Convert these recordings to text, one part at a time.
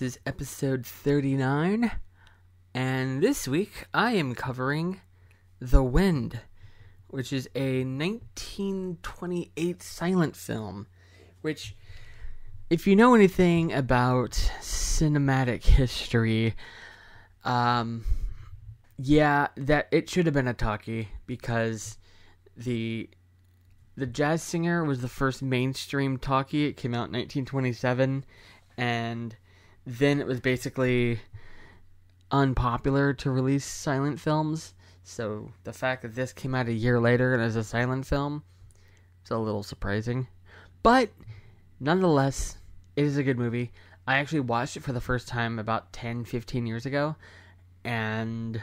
is episode 39, and this week I am covering The Wind, which is a 1928 silent film, which, if you know anything about cinematic history, that it should have been a talkie, because the Jazz Singer was the first mainstream talkie. It came out in 1927, and then it was basically unpopular to release silent films. So the fact that this came out a year later and is a silent film is a little surprising. But nonetheless, it is a good movie. I actually watched it for the first time about 10-15 years ago. And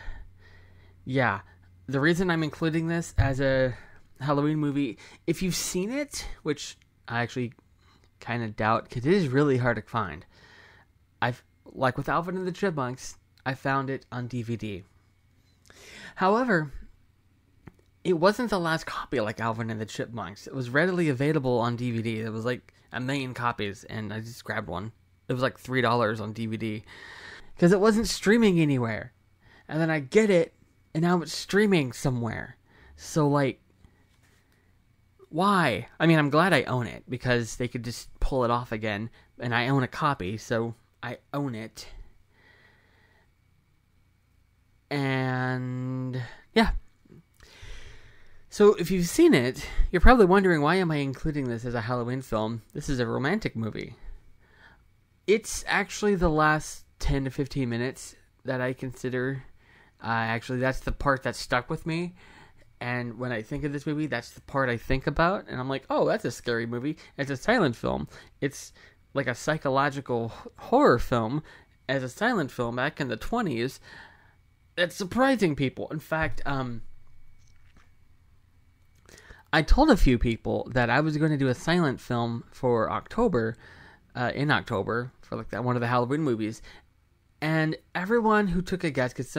yeah, the reason I'm including this as a Halloween movie, if you've seen it, which I actually kind of doubt, because it is really hard to find. Like with Alvin and the Chipmunks, I found it on DVD. However, it wasn't the last copy like Alvin and the Chipmunks. It was readily available on DVD. There was like 1 million copies, and I just grabbed one. It was like $3 on DVD, because it wasn't streaming anywhere. And then I get it, and now it's streaming somewhere. So like, why? I mean, I'm glad I own it, because they could just pull it off again, and I own a copy, so I own it. And yeah. So if you've seen it, you're probably wondering, why am I including this as a Halloween film? This is a romantic movie. It's actually the last 10 to 15 minutes that I consider, actually that's the part that stuck with me. And when I think of this movie, that's the part I think about. And I'm like, oh, that's a scary movie. It's a silent film. It's like a psychological horror film as a silent film back in the 20s. That's surprising people. In fact, I told a few people that I was going to do a silent film for October, in October, for like one of the Halloween movies. And everyone who took a guess, because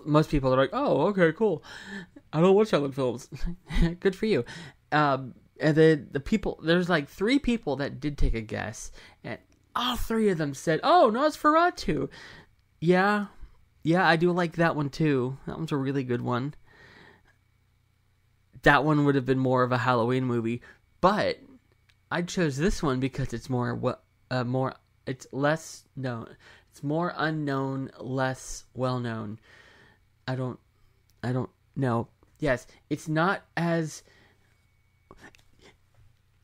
most people are like, oh, okay, cool. I don't watch silent films. Good for you. And then the people, there's like 3 people that did take a guess, and all 3 of them said, oh, Nosferatu. Yeah, I do like that one too. That one's a really good one. That one would have been more of a Halloween movie, but I chose this one because it's it's less known. It's more unknown, less well known. I don't know. Yes, it's not as...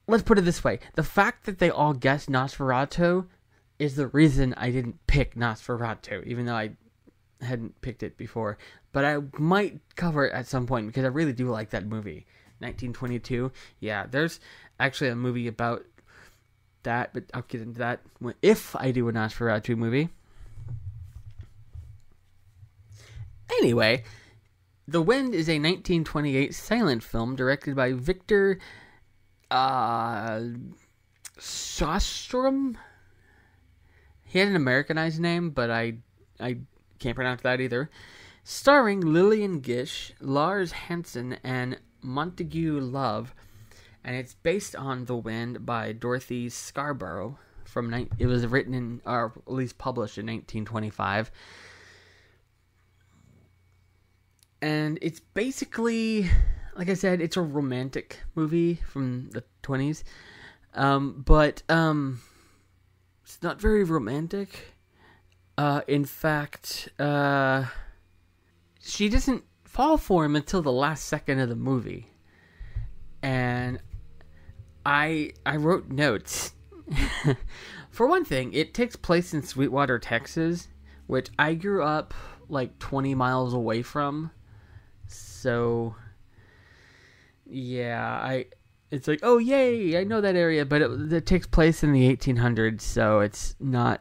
Let's put it this way. The fact that they all guessed Nosferatu is the reason I didn't pick Nosferatu, even though I hadn't picked it before. But I might cover it at some point, because I really do like that movie. 1922. Yeah, there's actually a movie about that, but I'll get into that if I do a Nosferatu movie. Anyway, The Wind is a 1928 silent film directed by Victor Sjöström. He had an Americanized name, but I can't pronounce that either. Starring Lillian Gish, Lars, Hanson, and Montagu Love. And it's based on The Wind by Dorothy Scarborough. It was written in, or at least published in 1925. And it's basically, like I said, it's a romantic movie from the 20s. But it's not very romantic. In fact, she doesn't fall for him until the last second of the movie. And I wrote notes. For one thing, it takes place in Sweetwater, Texas, which I grew up like 20 miles away from. So, yeah, it's like, oh, yay, I know that area, but it takes place in the 1800s, so it's not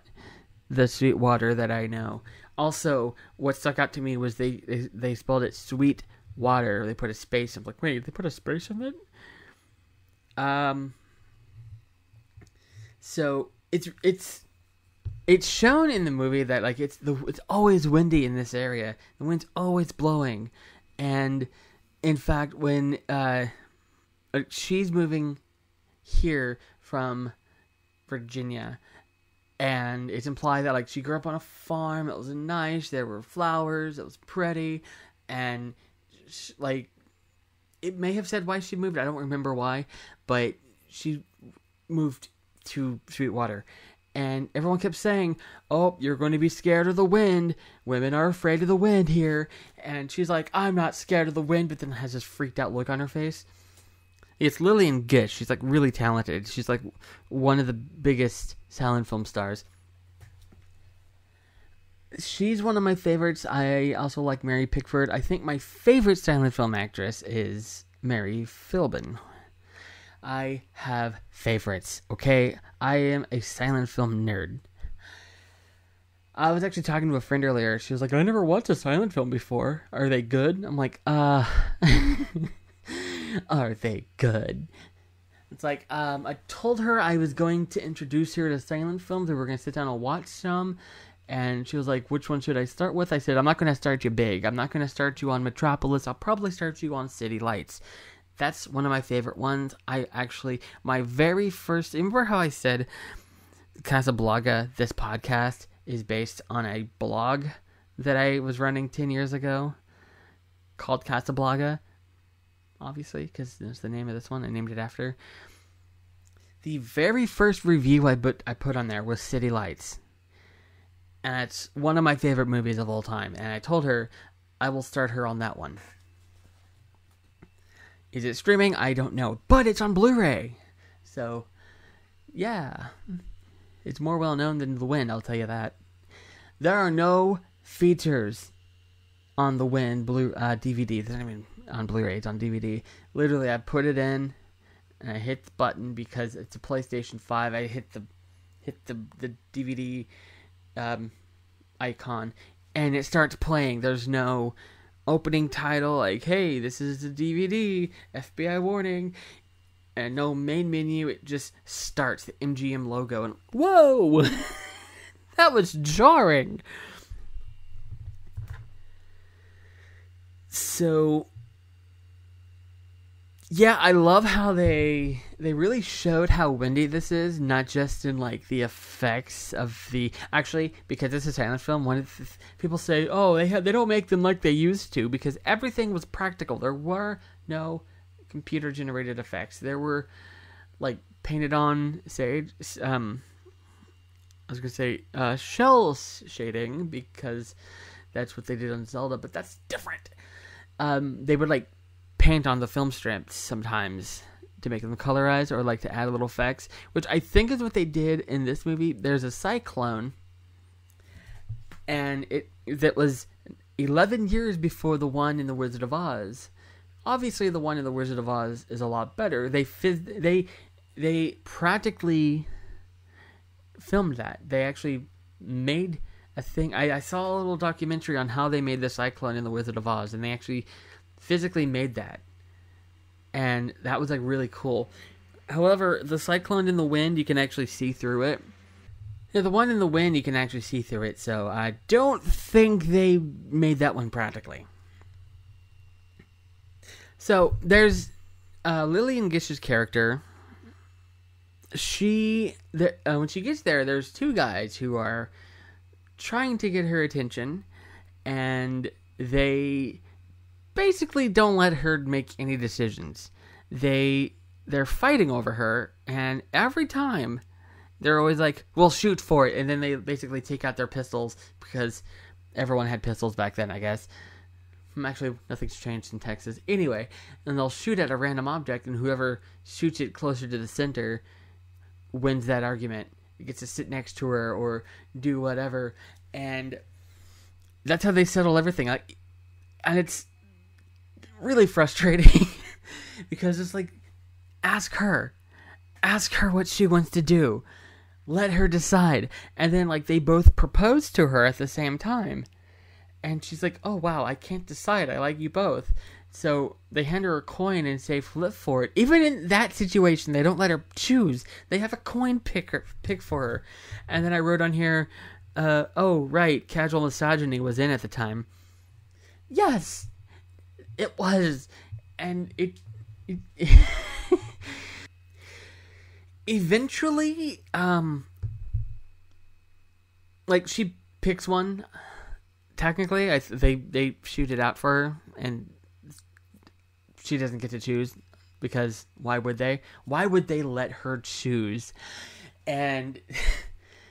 the Sweetwater that I know. Also, what stuck out to me was they spelled it Sweet Water. They put a space. I'm like, wait, they put a space in it? So it's shown in the movie that like it's always windy in this area. The wind's always blowing, and in fact, when she's moving here from Virginia, And it's implied that, like, she grew up on a farm. It was nice. There were flowers. It was pretty. And, like, it may have said why she moved. I don't remember why. But she moved to Sweetwater. And everyone kept saying, oh, you're going to be scared of the wind. Women are afraid of the wind here. And she's like, I'm not scared of the wind. But then has this freaked out look on her face. It's Lillian Gish. She's, like, really talented. She's, like, one of the biggest silent film stars. She's one of my favorites. I also like Mary Pickford. I think my favorite silent film actress is Mary Philbin. I have favorites, okay? I am a silent film nerd. I was actually talking to a friend earlier. She was like, I never watched a silent film before. Are they good? I'm like, are they good? It's like, I told her I was going to introduce her to silent films and we're going to sit down and watch some. And she was like, which one should I start with? I said, I'm not going to start you big. I'm not going to start you on Metropolis. I'll probably start you on City Lights. That's one of my favorite ones. My very first, remember how I said Casablanca, this podcast, is based on a blog that I was running 10 years ago called Casablanca? Obviously, because that's the name of this one. I named it after. The very first review I put on there was City Lights. And it's one of my favorite movies of all time. And I told her I will start her on that one. Is it streaming? I don't know. But it's on Blu-ray. So, yeah. It's more well known than The Wind, I'll tell you that. There are no features on The Wind DVD. There's not even on Blu-ray, it's on DVD. Literally, I put it in, and I hit the button because it's a PlayStation 5. I hit the DVD icon, and it starts playing. There's no opening title like, hey, this is the DVD, FBI warning, and no main menu. It just starts, the MGM logo, and whoa! That was jarring. So, yeah, I love how they really showed how windy this is, not just in, like, the effects of the... Actually, because this is a silent film, people say, oh, they don't make them like they used to, because everything was practical. There were no computer-generated effects. There were, like, painted on, shell shading, because that's what they did on Zelda, but that's different. They would, like, paint on the film strips sometimes to make them colorized, or like to add little effects, which I think is what they did in this movie. There's a cyclone, and that was 11 years before the one in The Wizard of Oz. Obviously, the one in The Wizard of Oz is a lot better. They practically filmed that. They actually made a thing. I saw a little documentary on how they made the cyclone in The Wizard of Oz, and they actually physically made that, and that was, like, really cool. However, the cyclone in The Wind, you can actually see through it. Yeah, the one in The Wind, you can actually see through it, so I don't think they made that one practically. So there's Lillian Gish's character. When she gets there, there's two guys who are trying to get her attention, and they basically don't let her make any decisions. They're fighting over her, and every time they're always like, we'll shoot for it, and then they basically take out their pistols, because everyone had pistols back then, I guess. Actually, nothing's changed in Texas. Anyway, and they'll shoot at a random object, and whoever shoots it closer to the center wins that argument. It gets to sit next to her or do whatever, and that's how they settle everything. And it's really frustrating because it's like, ask her what she wants to do, let her decide. And then, like, they both propose to her at the same time, and she's like, oh wow, I can't decide, I like you both. So they hand her a coin and say flip for it. Even in that situation, they don't let her choose. They have a coin pick for her. And then I wrote on here, oh right, casual misogyny was in at the time. Yes, it was. And it eventually, like, she picks one. Technically, they shoot it out for her, and she doesn't get to choose, because why would they? Why would they let her choose? And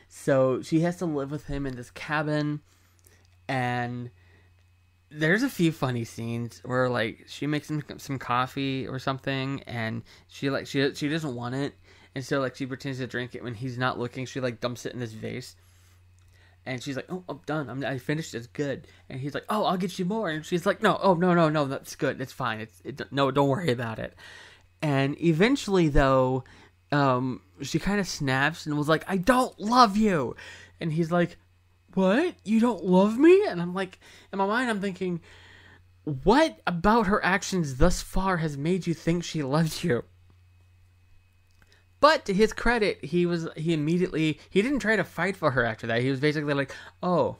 so she has to live with him in this cabin, and there's a few funny scenes where, like, she makes him some coffee or something, and she doesn't want it, and so, like, she pretends to drink it when he's not looking. She, like, dumps it in this vase, and she's like, "Oh, I'm done. I finished. It's good." And he's like, "Oh, I'll get you more." And she's like, "No, oh, no, that's good. It's fine. No, don't worry about it." And eventually, though, she kind of snaps and was like, "I don't love you." And he's like, "What? You don't love me?" And I'm like, in my mind, I'm thinking, what about her actions thus far has made you think she loves you? But to his credit, he didn't try to fight for her after that. He was basically like, "Oh,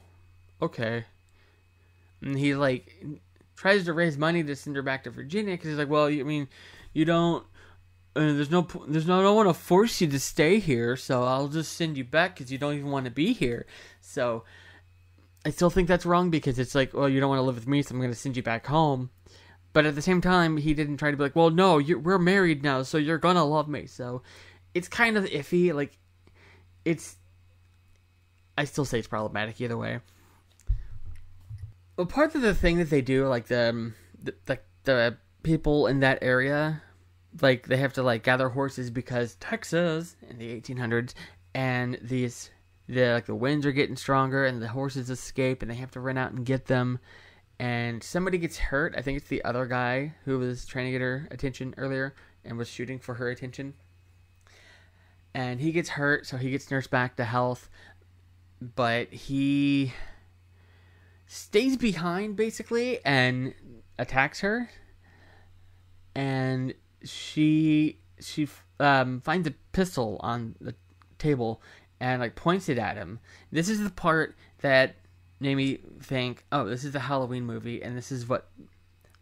okay." And he, like, tries to raise money to send her back to Virginia, because he's like, "Well, I mean, you don't, I don't want to force you to stay here, so I'll just send you back because you don't even want to be here." So I still think that's wrong, because it's like, "Well, you don't want to live with me, so I'm going to send you back home." But at the same time, he didn't try to be like, "Well, no, we're married now, so you're going to love me." So it's kind of iffy. Like, I still say it's problematic either way. But part of the thing that they do, like, the people in that area, like, they have to, like, gather horses because Texas in the 1800s, and the winds are getting stronger, and the horses escape, and they have to run out and get them. And somebody gets hurt. I think it's the other guy who was trying to get her attention earlier and was shooting for her attention. And he gets hurt, so he gets nursed back to health. But he stays behind, basically, and attacks her. And she finds a pistol on the table and, like, points it at him. This is the part that made me think, oh, this is a Halloween movie, and this is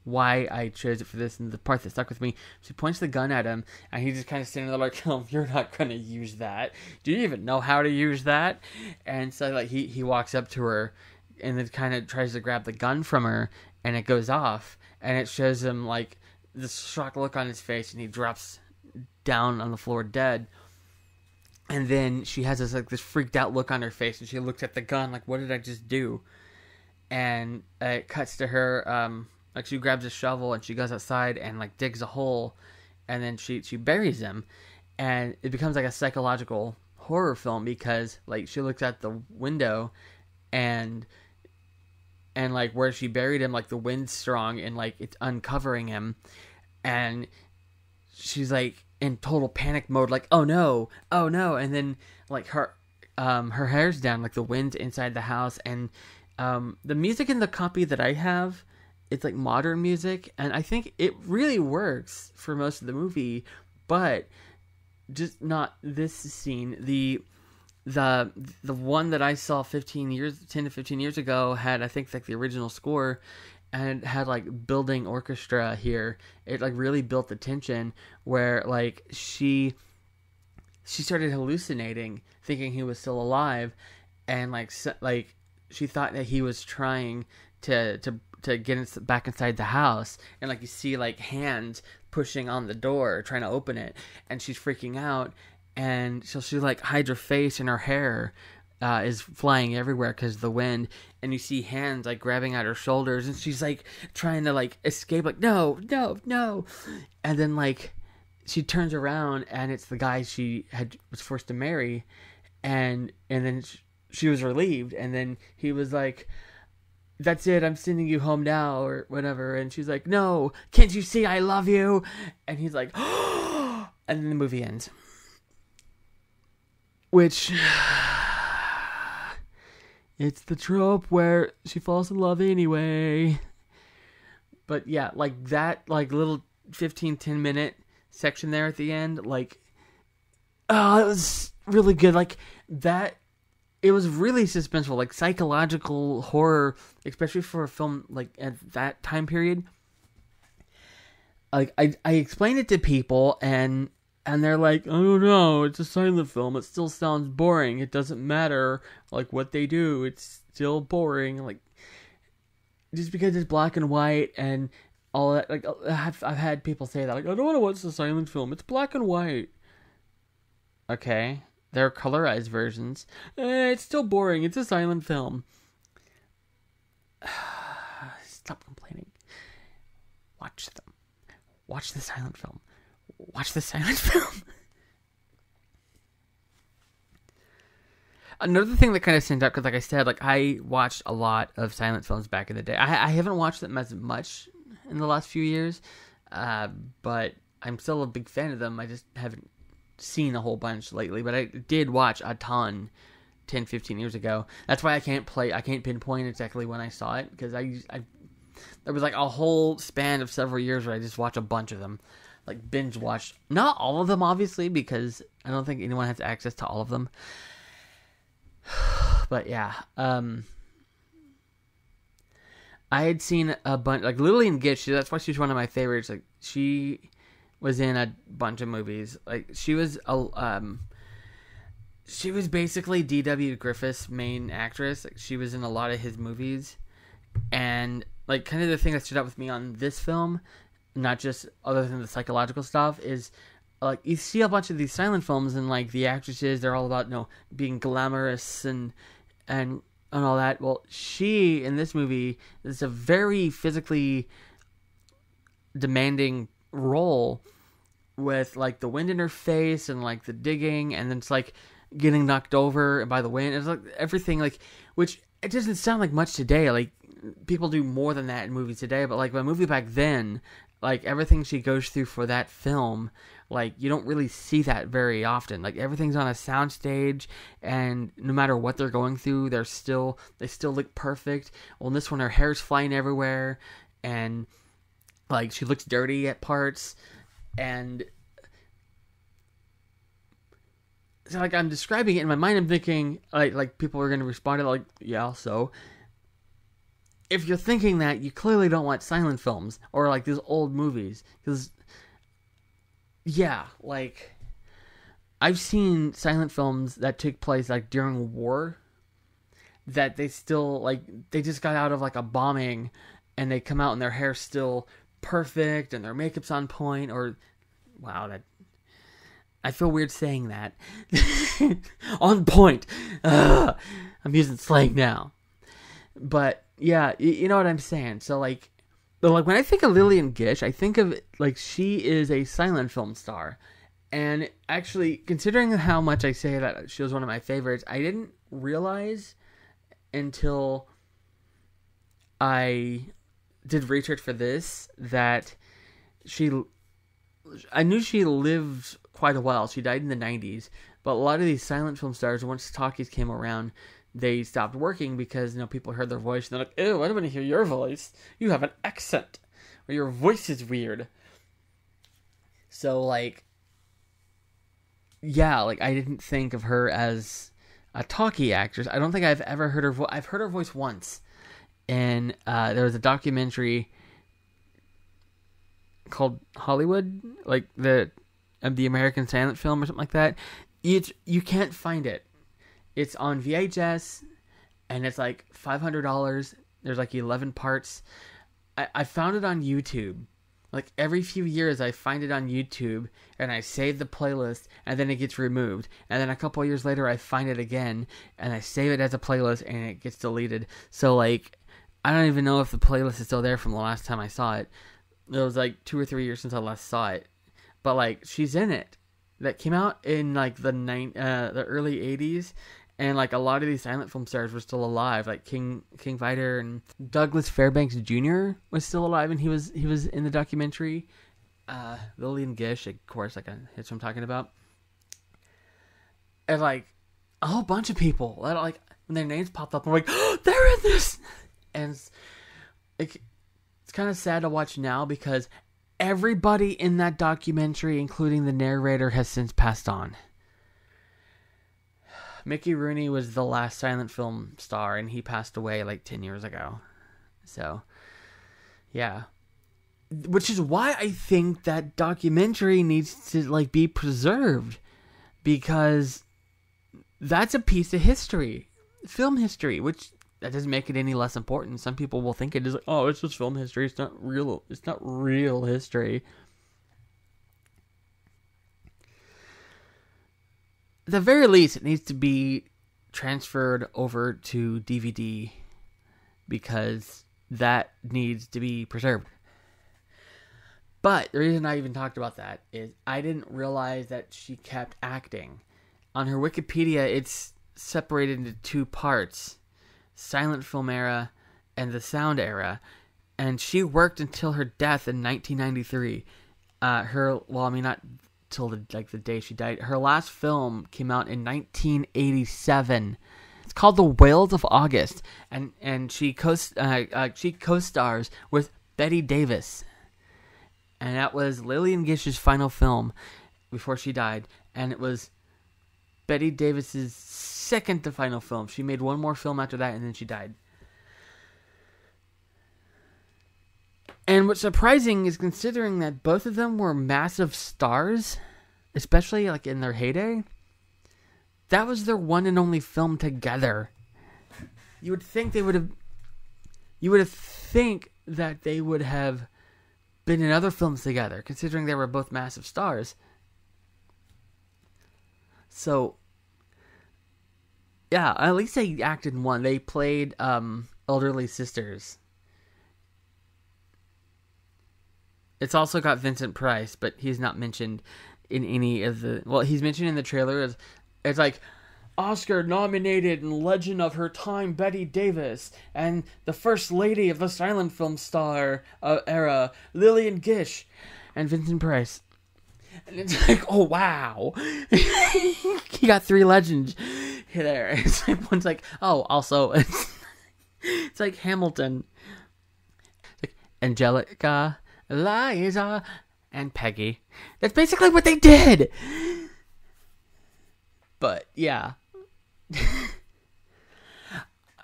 why I chose it for this, and the part that stuck with me. She points the gun at him, and he's just kind of sitting there like, "Oh, you're not going to use that. Do you even know how to use that?" And so, like, he walks up to her, and then kind of tries to grab the gun from her, and it goes off, and it shows him, like, this shocked look on his face, and he drops down on the floor dead. And then she has this freaked out look on her face, and she looks at the gun like, "What did I just do?" And it cuts to her, like, she grabs a shovel and she goes outside and, like, digs a hole, and then she buries him. And it becomes like a psychological horror film, because, like, she looks at the window, and like, where she buried him, like, the wind's strong and, like, it's uncovering him, and she's, like, in total panic mode, like, oh no, and then, like, her hair's down, like, the wind's inside the house. And the music in the copy that I have, it's, like, modern music, and I think it really works for most of the movie, but just not this scene. The one that I saw 10 to 15 years ago had, I think, like, the original score, and it had, like, building orchestra here. It, like, really built the tension, where, like, she started hallucinating, thinking he was still alive, and, like, she thought that he was trying to get back inside the house, and, like, you see, like, hands pushing on the door trying to open it, and she's freaking out, and so she, like, hides her face, and her hair is flying everywhere because of the wind, and you see hands, like, grabbing at her shoulders, and she's, like, trying to, like, escape, like, no, and then, like, she turns around, and it's the guy she was forced to marry, and then she was relieved, and then he was like, "That's it, I'm sending you home now," or whatever. And she's like, "No, can't you see I love you?" And he's like, "Oh," and then the movie ends. Which, it's the trope where she falls in love anyway. But yeah, like, that, like, little 10 minute section there at the end, like, oh, it was really good. Like, that, it was really suspenseful, like, psychological horror, especially for a film, like, at that time period. Like, I explained it to people, and And they're like, oh no, it's a silent film. It still sounds boring. It doesn't matter like what they do. It's still boring. Like just because it's black and white and all that. Like I've had people say that. Like I don't want to watch the silent film. It's black and white. Okay, there are colorized versions. It's still boring. It's a silent film. Stop complaining. Watch them. Watch the silent film. Watch the silent film. Another thing that kind of stands out, because like I said, like I watched a lot of silent films back in the day. I haven't watched them as much in the last few years, but I'm still a big fan of them. I just haven't seen a whole bunch lately, but I did watch a ton 10, 15 years ago. That's why I can't pinpoint exactly when I saw it, because there was like a whole span of several years where I just watched a bunch of them. Like binge watched, not all of them obviously, because I don't think anyone has access to all of them. But yeah, I had seen a bunch, like Lillian Gish. That's why she's one of my favorites. Like she was in a bunch of movies. Like she was basically D.W. Griffith's main actress. Like she was in a lot of his movies, and like kind of the thing that stood out with me on this film, not just other than the psychological stuff, is like you see a bunch of these silent films and like the actresses, they're all about being glamorous and all that. Well, she in this movie is a very physically demanding role with like the wind in her face and like the digging, and then it's like getting knocked over by the wind. It's like everything, like, which it doesn't sound like much today. Like people do more than that in movies today, but like a movie back then, like everything she goes through for that film, like you don't really see that very often. Like everything's on a soundstage, and no matter what they're going through, they still look perfect. Well, in this one, her hair's flying everywhere, and like she looks dirty at parts, and so like I'm describing it in my mind, I'm thinking like people are going to respond to like, yeah, so if you're thinking that, you clearly don't watch silent films or like these old movies, because yeah, like I've seen silent films that took place like during war, that they still like they just got out of like a bombing, and they come out and their hair's still perfect and their makeup's on point. Or wow, that I feel weird saying that. On point. Ugh, I'm using slang now. But yeah, you know what I'm saying. So like when I think of Lillian Gish, I think of like she is a silent film star. And actually, considering how much I say that she was one of my favorites, I didn't realize until I did research for this that I knew she lived quite a while. She died in the 90s. But a lot of these silent film stars, once talkies came around, they stopped working because people heard their voice and they're like, ew, I don't want to hear your voice. You have an accent. Or your voice is weird. So like, yeah, like I didn't think of her as a talkie actress. I don't think I've ever heard her voice. I've heard her voice once. And there was a documentary called Hollywood, like the American silent film or something like that. You can't find it. It's on VHS, and it's like $500. There's like 11 parts. I found it on YouTube. Like every few years, I find it on YouTube, and I save the playlist, and then it gets removed. And then a couple of years later, I find it again, and I save it as a playlist, and it gets deleted. So like, I don't even know if the playlist is still there from the last time I saw it. It was like 2 or 3 years since I last saw it. But like, she's in it. That came out in like the early 80s. And like a lot of these silent film stars were still alive. Like King Vidor and Douglas Fairbanks Jr. was still alive, and he was in the documentary. Lillian Gish, of course, like that's what I'm talking about. And like a whole bunch of people that like when their names popped up, I'm like, oh, they're in this. And it's kind of sad to watch now because everybody in that documentary, including the narrator, has since passed on. Mickey Rooney was the last silent film star, and he passed away like 10 years ago. So, yeah. which is why I think that documentary needs to like be preserved, because that's a piece of history, film history, which that doesn't make it any less important. Some people will think it is like, oh, it's just film history. It's not real. It's not real history. At the very least, it needs to be transferred over to DVD, because that needs to be preserved. But the reason I even talked about that is I didn't realize that she kept acting. On her Wikipedia, it's separated into two parts: silent film era and the sound era. And she worked until her death in 1993. Not till the day she died. Her last film came out in 1987. It's called The Whales of August, and she co-stars with Bette Davis, and that was Lillian Gish's final film before she died, and it was Bette Davis's second to final film. She made one more film after that, and then she died. And what's surprising is, considering that both of them were massive stars, especially like in their heyday, that was their one and only film together. You would think that they would have been in other films together, considering they were both massive stars. So, yeah, at least they acted in one. They played elderly sisters. It's also got Vincent Price, but he's not mentioned in any of the... Well, he's mentioned in the trailer. It's like, Oscar-nominated and legend of her time, Bette Davis, and the first lady of the silent film star era, Lillian Gish, and Vincent Price. And it's like, oh, wow. He got three legends there. It's like, one's like, oh, also, it's like Hamilton. It's like Angelica, Eliza, and Peggy. That's basically what they did. But, yeah.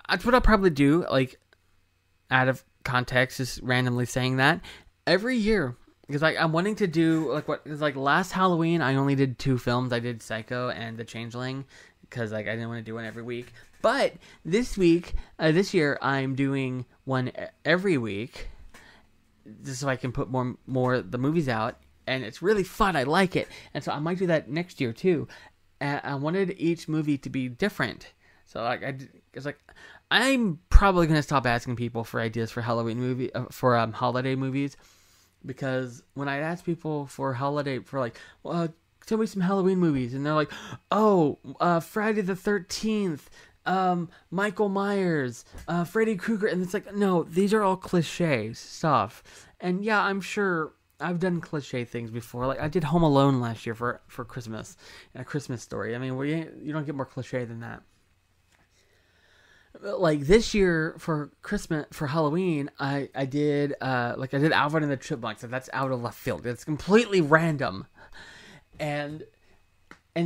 That's what I'll probably do, like, out of context, just randomly saying that. Every year, because, like, I'm wanting to do, like, last Halloween, I only did 2 films. I did Psycho and The Changeling, because, like, I didn't want to do one every week. But this year, I'm doing one every week, just so I can put more the movies out, and it's really fun. I like it, and so I might do that next year too. And I wanted each movie to be different, so I'm probably gonna stop asking people for ideas for holiday movies, because when I ask people for holiday tell me some Halloween movies, and they're like, oh, Friday the 13th. Michael Myers, Freddy Krueger, and it's like, no, these are all cliche stuff. And yeah, I'm sure I've done cliche things before. Like, I did Home Alone last year for Christmas, and A Christmas Story. I mean, you don't get more cliche than that. Like, this year for Halloween, I did Alvin and the Chipmunks, and that's out of left field. It's completely random. And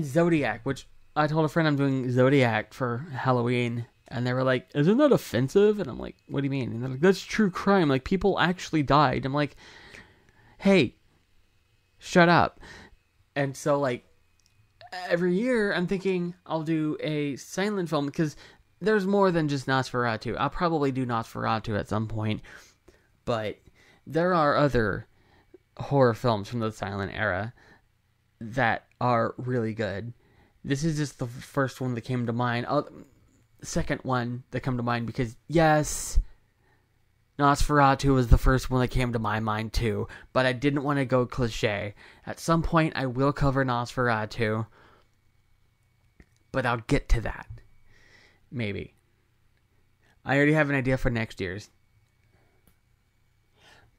Zodiac, which I told a friend I'm doing Zodiac for Halloween, and they were like, isn't that offensive? And I'm like, what do you mean? And they're like, that's true crime. Like, people actually died. I'm like, hey, shut up. And so, like, every year I'm thinking I'll do a silent film, because there's more than just Nosferatu. I'll probably do Nosferatu at some point, but there are other horror films from the silent era that are really good. This is just the first one that came to mind. Second one that came to mind, because yes, Nosferatu was the first one that came to my mind too, but I didn't want to go cliche. At some point I will cover Nosferatu, but I'll get to that. Maybe. I already have an idea for next year's.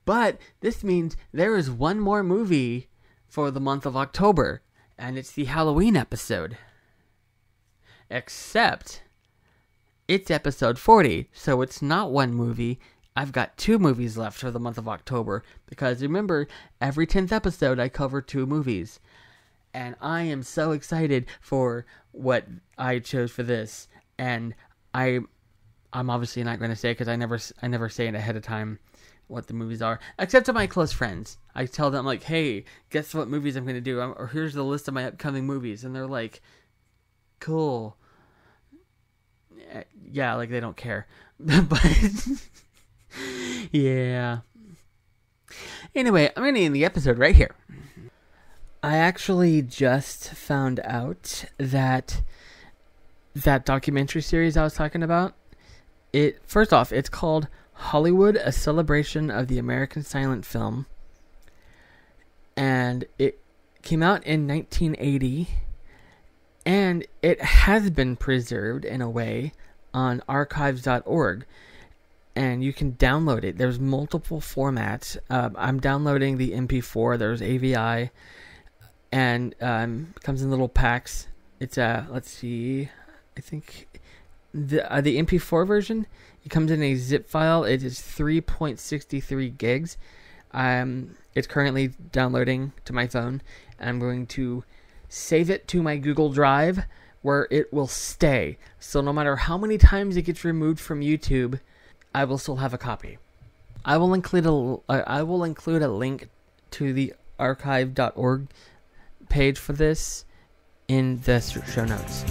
But this means there is one more movie for the month of October, and it's the Halloween episode. Except, it's episode 40, so it's not one movie. I've got 2 movies left for the month of October, because remember, every 10th episode I cover 2 movies. And I am so excited for what I chose for this. And I'm obviously not going to say it, because I never say it ahead of time. what the movies are, except to my close friends. I tell them, like, hey, guess what movies I'm going to do? Or here's the list of my upcoming movies. And they're like, cool. Yeah, like, they don't care. But, yeah. Anyway, I'm going to end the episode right here. I actually just found out that documentary series I was talking about, first off, it's called Hollywood, A Celebration of the American Silent Film. And it came out in 1980. And it has been preserved in a way on archives.org. And you can download it. There's multiple formats. I'm downloading the MP4. There's AVI. And comes in little packs. It's let's see. I think the MP4 version, it comes in a zip file. It is 3.63 gigs. It's currently downloading to my phone. And I'm going to save it to my Google Drive, where it will stay. So no matter how many times it gets removed from YouTube, I will still have a copy. I will include a link to the archive.org page for this in the show notes.